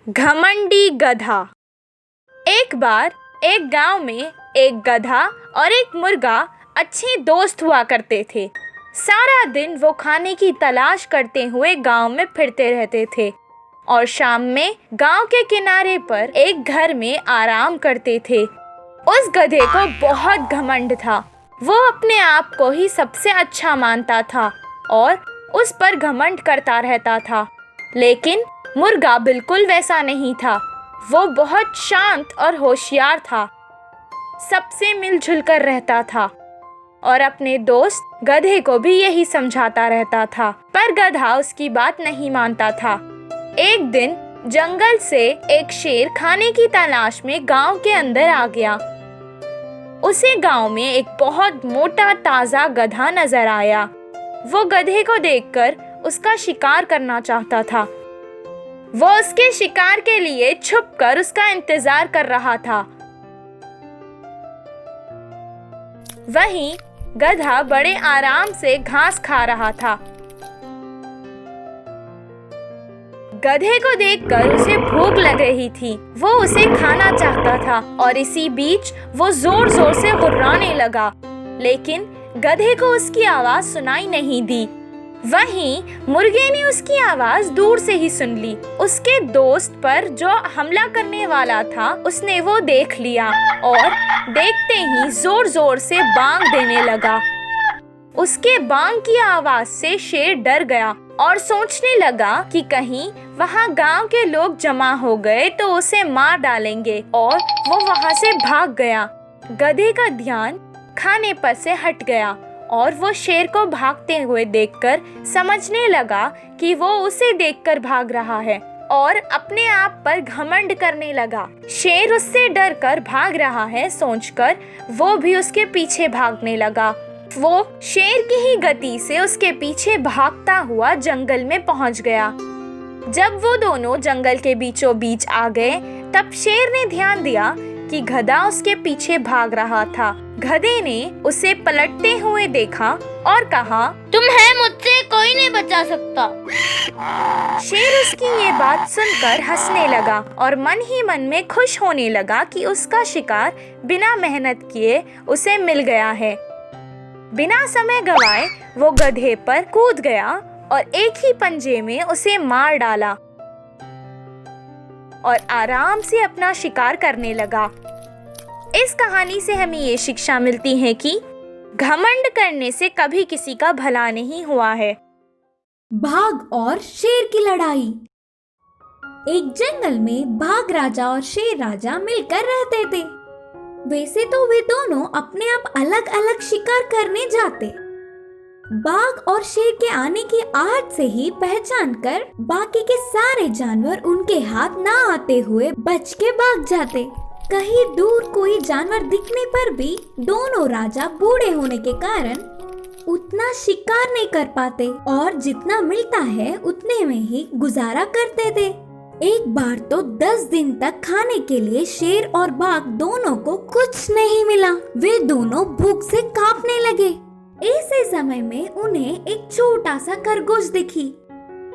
घमंडी गधा। एक बार एक गांव में एक गधा और एक मुर्गा अच्छे दोस्त हुआ करते थे। सारा दिन वो खाने की तलाश करते हुए गांव में फिरते रहते थे और शाम में गांव के किनारे पर एक घर में आराम करते थे। उस गधे को बहुत घमंड था। वो अपने आप को ही सबसे अच्छा मानता था और उस पर घमंड करता रहता था। लेकिन मुर्गा बिल्कुल वैसा नहीं था। वो बहुत शांत और होशियार था, सबसे मिलजुल कर रहता था और अपने दोस्त गधे को भी यही समझाता रहता था। पर गधा उसकी बात नहीं मानता था। एक दिन जंगल से एक शेर खाने की तलाश में गांव के अंदर आ गया। उसे गांव में एक बहुत मोटा ताजा गधा नजर आया। वो गधे को देखकर उसका शिकार करना चाहता था। वो उसके शिकार के लिए छुपकर उसका इंतजार कर रहा था। वहीं गधा बड़े आराम से घास खा रहा था। गधे को देखकर उसे भूख लग रही थी। वो उसे खाना चाहता था और इसी बीच वो जोर जोर से गुर्राने लगा, लेकिन गधे को उसकी आवाज सुनाई नहीं दी। वहीं मुर्गे ने उसकी आवाज दूर से ही सुन ली। उसके दोस्त पर जो हमला करने वाला था उसने वो देख लिया और देखते ही जोर जोर से बांग देने लगा। उसके बांग की आवाज से शेर डर गया और सोचने लगा कि कहीं वहाँ गांव के लोग जमा हो गए तो उसे मार डालेंगे, और वो वहाँ से भाग गया। गधे का ध्यान खाने पर से हट गया और वो शेर को भागते हुए देखकर समझने लगा कि वो उसे देखकर भाग रहा है और अपने आप पर घमंड करने लगा। शेर उससे डरकर भाग रहा है सोचकर वो भी उसके पीछे भागने लगा। वो शेर की ही गति से उसके पीछे भागता हुआ जंगल में पहुंच गया। जब वो दोनों जंगल के बीचों बीच आ गए तब शेर ने ध्यान दिया कि गधा उसके पीछे भाग रहा था। गधे ने उसे पलटते हुए देखा और कहा, तुम है, मुझसे कोई नहीं बचा सकता। शेर उसकी ये बात सुनकर हंसने लगा और मन ही मन में खुश होने लगा कि उसका शिकार बिना मेहनत किए उसे मिल गया है। बिना समय गवाए वो गधे पर कूद गया और एक ही पंजे में उसे मार डाला और आराम से अपना शिकार करने लगा। इस कहानी से हमें ये शिक्षा मिलती है कि घमंड करने से कभी किसी का भला नहीं हुआ है। बाघ और शेर की लड़ाई। एक जंगल में बाघ राजा और शेर राजा मिलकर रहते थे। वैसे तो वे दोनों अपने आप अलग अलग शिकार करने जाते। बाघ और शेर के आने की आहट से ही पहचान कर बाकी के सारे जानवर उनके हाथ ना आते हुए बच के भाग जाते। कहीं दूर कोई जानवर दिखने पर भी दोनों राजा बूढ़े होने के कारण उतना शिकार नहीं कर पाते और जितना मिलता है उतने में ही गुजारा करते थे। एक बार तो 10 दिन तक खाने के लिए शेर और बाघ दोनों को कुछ नहीं मिला। वे दोनों भूख से कांपने लगे। ऐसे समय में उन्हें एक छोटा सा खरगोश दिखी।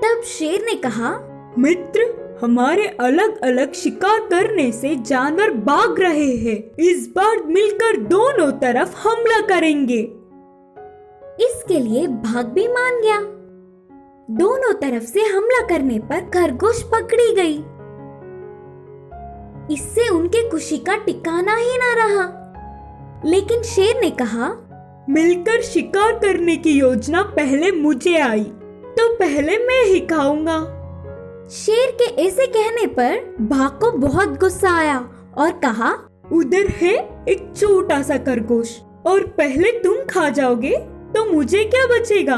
तब शेर ने कहा, मित्र, हमारे अलग अलग शिकार करने से जानवर भाग रहे हैं। इस बार मिलकर दोनों तरफ हमला करेंगे। इसके लिए बाघ भी मान गया। दोनों तरफ से हमला करने पर खरगोश पकड़ी गई। इससे उनके खुशी का ठिकाना ही न रहा। लेकिन शेर ने कहा, मिलकर शिकार करने की योजना पहले मुझे आई, तो पहले मैं ही खाऊंगा। शेर के ऐसे कहने पर बाघ को बहुत गुस्सा आया और कहा, उधर है एक छोटा सा खरगोश और पहले तुम खा जाओगे तो मुझे क्या बचेगा।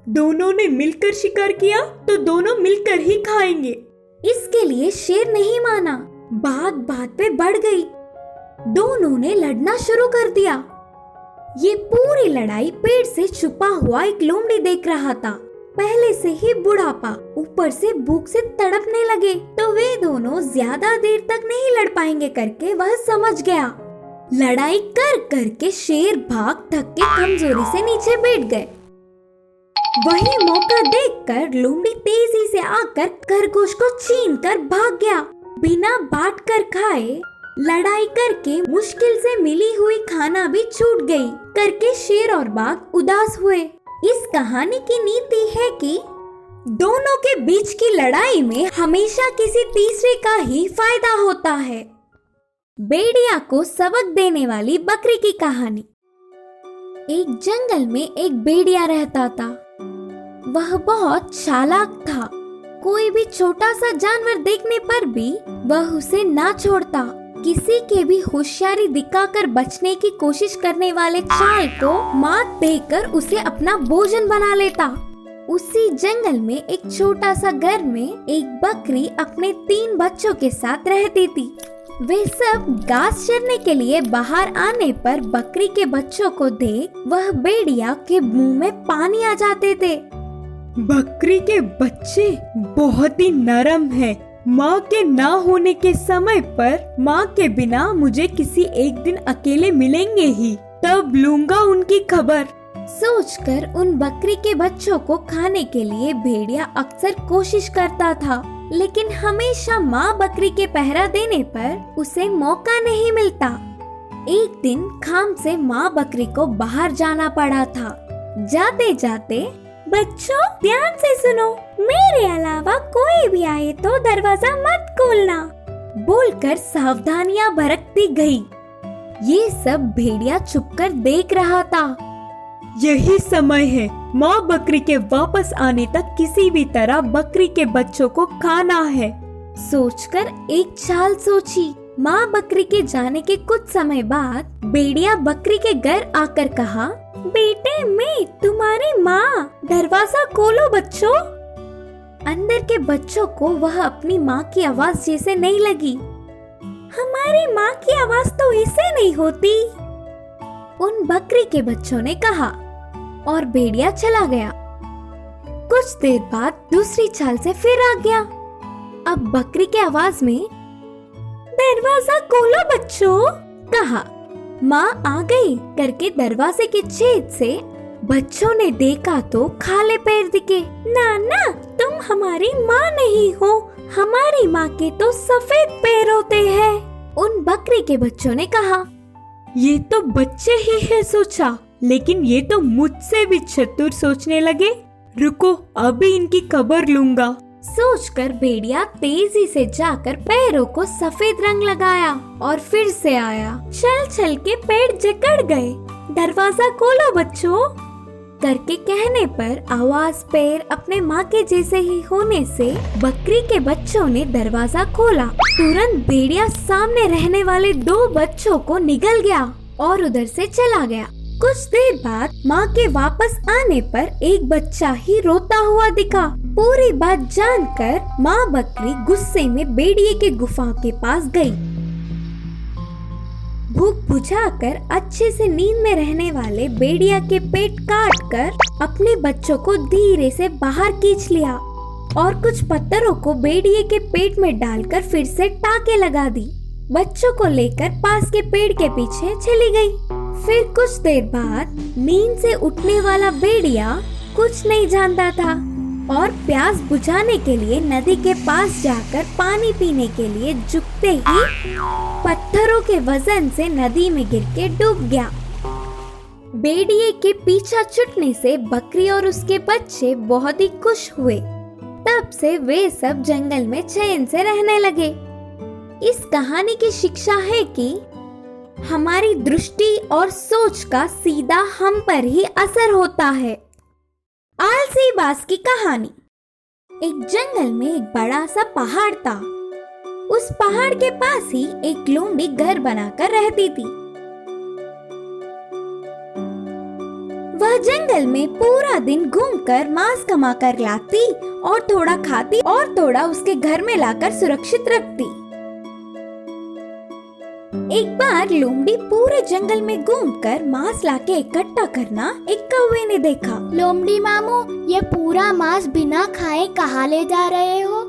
दोनों ने मिलकर शिकार किया तो दोनों मिलकर ही खाएंगे। इसके लिए शेर नहीं माना। बाघ बात पे बढ़ गई। दोनों ने लड़ना शुरू कर दिया। ये पूरी लड़ाई पेड़ से छुपा हुआ एक लोमड़ी देख रहा था। पहले से ही बुढ़ापा, ऊपर से भूख से तड़पने लगे तो वे दोनों ज्यादा देर तक नहीं लड़ पाएंगे करके वह समझ गया। लड़ाई कर कर के शेर बाघ थक के कमजोरी से नीचे बैठ गए। वही मौका देखकर लोमड़ी तेजी से आकर खरगोश को छीन कर भाग गया। बिना बांट कर खाए, लड़ाई करके मुश्किल से मिली हुई खाना भी छूट गई करके शेर और बाघ उदास हुए। इस कहानी की नीति है कि दोनों के बीच की लड़ाई में हमेशा किसी तीसरे का ही फायदा होता है। भेड़िया को सबक देने वाली बकरी की कहानी। एक जंगल में एक भेड़िया रहता था। वह बहुत चालाक था। कोई भी छोटा सा जानवर देखने पर भी वह उसे ना छोड़ता। किसी के भी होशियारी दिखाकर बचने की कोशिश करने वाले चाल को मात देकर उसे अपना भोजन बना लेता। उसी जंगल में एक छोटा सा घर में एक बकरी अपने 3 बच्चों के साथ रहती थी। वे सब घास चरने के लिए बाहर आने पर बकरी के बच्चों को देख वह भेड़िया के मुंह में पानी आ जाते थे। बकरी के बच्चे बहुत ही नरम हैं। माँ के ना होने के समय पर माँ के बिना मुझे किसी एक दिन अकेले मिलेंगे ही, तब लूंगा उनकी खबर। सोचकर उन बकरी के बच्चों को खाने के लिए भेड़िया अक्सर कोशिश करता था, लेकिन हमेशा माँ बकरी के पहरा देने पर उसे मौका नहीं मिलता। एक दिन खाम से माँ बकरी को बाहर जाना पड़ा था। जाते जाते, बच्चों ध्यान से सुनो, मेरे अलावा कोई भी आए तो दरवाजा मत खोलना, बोलकर सावधानियां बरतती गई। ये सब भेड़िया चुपकर देख रहा था। यही समय है, माँ बकरी के वापस आने तक किसी भी तरह बकरी के बच्चों को खाना है, सोचकर एक चाल सोची। माँ बकरी के जाने के कुछ समय बाद भेड़िया बकरी के घर आकर कहा, बेटे मैं तुम्हारी माँ, दरवाजा खोलो बच्चों। अंदर के बच्चों को वह अपनी माँ की आवाज जैसे नहीं लगी। हमारी माँ की आवाज तो ऐसे नहीं होती, उन बकरी के बच्चों ने कहा, और भेड़िया चला गया। कुछ देर बाद दूसरी चाल से फिर आ गया। अब बकरी के आवाज में, दरवाजा खोलो बच्चों, कहा। माँ आ गई करके दरवाजे के छेद से बच्चों ने देखा तो खाले पैर दिखे। नाना तुम हमारी माँ नहीं हो, हमारी माँ के तो सफेद पैर होते हैं, उन बकरी के बच्चों ने कहा। ये तो बच्चे ही है सोचा, लेकिन ये तो मुझसे भी चतुर सोचने लगे। रुको अभी इनकी खबर लूंगा। सोचकर भेड़िया तेजी से जाकर पैरों को सफेद रंग लगाया और फिर से आया। चल चल के पैर जकड़ गए। दरवाजा खोलो बच्चों करके कहने पर आवाज पैर अपने माँ के जैसे ही होने से बकरी के बच्चों ने दरवाजा खोला। तुरंत भेड़िया सामने रहने वाले 2 बच्चों को निगल गया और उधर से चला गया। कुछ देर बाद माँ के वापस आने पर एक बच्चा ही रोता हुआ दिखा। पूरी बात जानकर माँ बकरी गुस्से में भेड़िए के गुफा के पास गई। भूख बुझाकर अच्छे से नींद में रहने वाले भेड़िया के पेट काट कर अपने बच्चों को धीरे से बाहर खींच लिया और कुछ पत्थरों को भेड़िए के पेट में डालकर फिर से टाके लगा दी। बच्चों को लेकर पास के पेड़ के पीछे चली गई। फिर कुछ देर बाद नींद से उठने वाला भेड़िया कुछ नहीं जानता था और प्यास बुझाने के लिए नदी के पास जाकर पानी पीने के लिए झुकते ही पत्थरों के वजन से नदी में गिर के डूब गया। भेड़िए के पीछा छूटने से बकरी और उसके बच्चे बहुत ही खुश हुए। तब से वे सब जंगल में चैन से रहने लगे। इस कहानी की शिक्षा है कि हमारी दृष्टि और सोच का सीधा हम पर ही असर होता है। आलसी बाज की कहानी। एक जंगल में एक बड़ा सा पहाड़ था। उस पहाड़ के पास ही एक लोमड़ी घर बनाकर रहती थी। वह जंगल में पूरा दिन घूमकर मांस कमा कर लाती और थोड़ा खाती और थोड़ा उसके घर में लाकर सुरक्षित रखती। एक बार लोमड़ी पूरे जंगल में घूमकर मांस लाके इकट्ठा करना एक कौवे ने देखा। लोमड़ी मामू, ये पूरा मांस बिना खाए कहाँ ले जा रहे हो?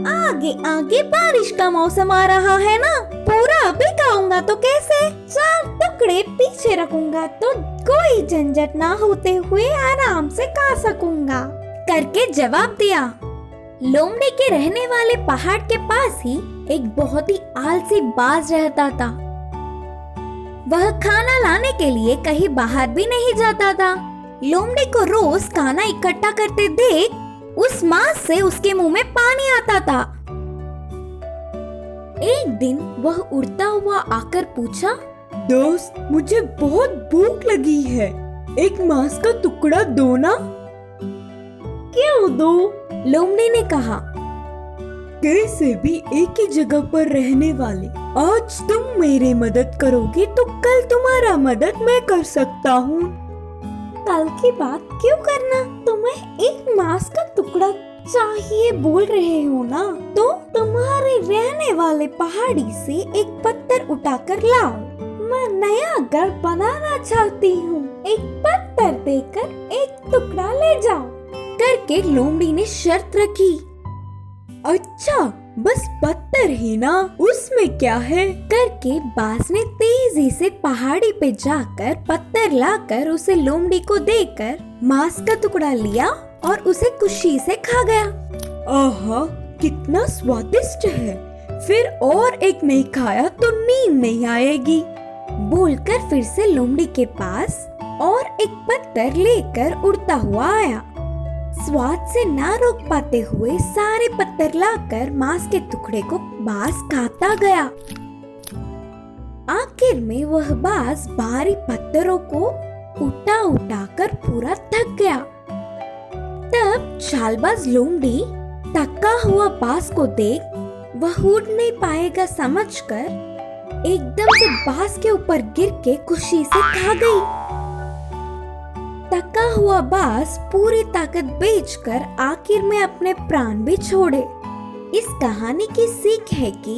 आगे आगे बारिश का मौसम आ रहा है ना, पूरा अभी खाऊंगा तो कैसे, 4 टुकड़े पीछे रखूंगा तो कोई झंझट ना होते हुए आराम से खा सकूंगा, करके जवाब दिया। लोमड़ी के रहने वाले पहाड़ के पास ही एक बहुत ही आलसी बाज रहता था। वह खाना लाने के लिए कहीं बाहर भी नहीं जाता था। लोमड़ी को रोज खाना इकट्ठा करते देख उस मांस से उसके मुंह में पानी आता था। एक दिन वह उड़ता हुआ आकर पूछा, दोस्त, मुझे बहुत भूख लगी है, एक मांस का टुकड़ा दो ना। क्यों दो? लोमड़ी ने कहा। कैसे भी एक ही जगह पर रहने वाले, आज तुम मेरी मदद करोगे तो कल तुम्हारा मदद मैं कर सकता हूँ। कल की बात क्यों करना, तुम्हें एक मांस का टुकड़ा चाहिए बोल रहे हो ना, तो तुम्हारे रहने वाले पहाड़ी से एक पत्थर उठाकर लाओ। मैं नया घर बनाना चाहती हूँ, एक पत्थर देकर एक टुकड़ा ले जाओ करके लोमड़ी ने शर्त रखी। अच्छा, बस पत्थर ही ना, उसमें क्या है करके बाज ने तेजी से पहाड़ी पे जाकर पत्थर लाकर उसे लोमड़ी को देकर मांस का टुकड़ा लिया और उसे खुशी से खा गया। आहा, कितना स्वादिष्ट है, फिर और एक नहीं खाया तो नींद नहीं आएगी। बोलकर फिर से लोमड़ी के पास और एक पत्थर लेकर उड़ता हुआ आया। स्वाद से ना रोक पाते हुए सारे पत्थर लाकर मांस के टुकड़े को बाज खाता गया। आखिर में वह बाज भारी पत्थरों को उठा उठा कर पूरा थक गया। तब चालबाज लोमड़ी थका हुआ बाज को देख वह उड़ नहीं पाएगा समझकर एकदम से बाज के ऊपर गिर के खुशी से खा गई। थका हुआ बाज पूरी ताकत बेचकर आखिर में अपने प्राण भी छोड़े। इस कहानी की सीख है कि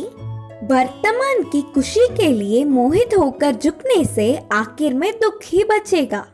वर्तमान की खुशी के लिए मोहित होकर झुकने से आखिर में दुख ही बचेगा।